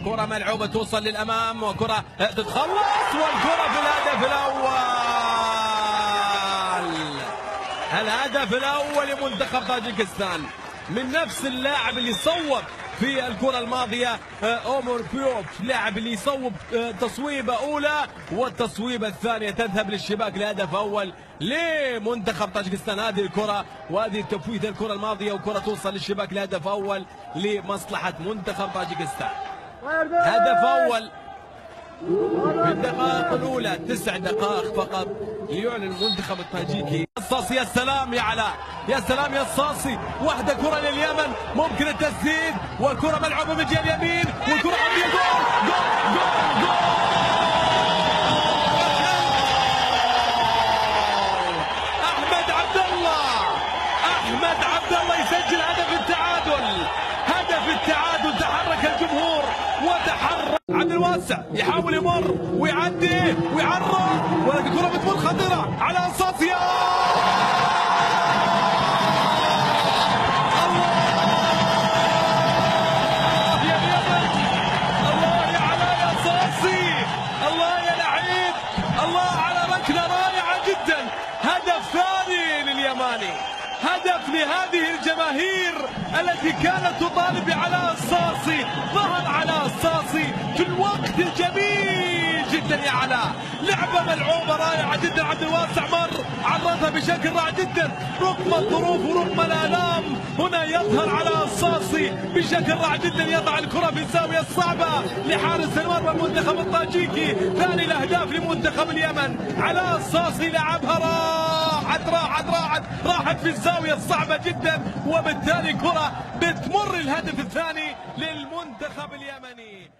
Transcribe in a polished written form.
كرة ملعوبة توصل للأمام وكرة تتخلص والكرة في الهدف الأول. الهدف الأول لمنتخب طاجيكستان من نفس اللاعب اللي صوب في الكرة الماضية، أومر بيوف، لاعب اللي يصوب تصويبة أولى والتصويبة الثانية تذهب للشباك لهدف أول لمنتخب طاجيكستان. هذه الكرة وهذه تفويت الكرة الماضية وكرة توصل للشباك لهدف أول لمصلحة منتخب طاجيكستان. هدف أول في الدقائق الأولى، 9 دقائق فقط ليعلن المنتخب الطاجيكي. الصاصي يا سلام يا علاء، يا سلام يا الصاصي، واحدة كرة لليمن ممكن التسديد والكرة ملعوبة من جهة اليمين والكرة عندي جول جول جول جول. أحمد عبد الله، أحمد عبد الله يسجل هدف التعادل، هدف التعادل. تحرك الجمهور وتحرك عبد الواسع يحاول يمر ويعدي ويعرض والكرة بتمر خطيرة على صافية. الله يا اليمن، الله يا علاء يا صاصي، الله يا لعيب، الله على ركلة رائعة جدا. هدف ثاني لليماني، هدف لهذه الجماهير التي كانت تطالب بعلاء الصاصي. ظهر علاء الصاصي في الوقت الجميل جدا يا علاء، لعبة ملعوبة رائعة جدا. عبد الواسع مر عرضها بشكل رائع جدا رغم الظروف ورغم الآلام. هنا يظهر علاء الصاصي بشكل رائع جدا، يضع الكرة في الزاوية الصعبة لحارس المرمى المنتخب الطاجيكي. ثاني الأهداف لمنتخب اليمن. علاء الصاصي لعبها راحت في الزاوية الصعبة جدا وبالتالي كرة بتمر الهدف الثاني للمنتخب اليمني.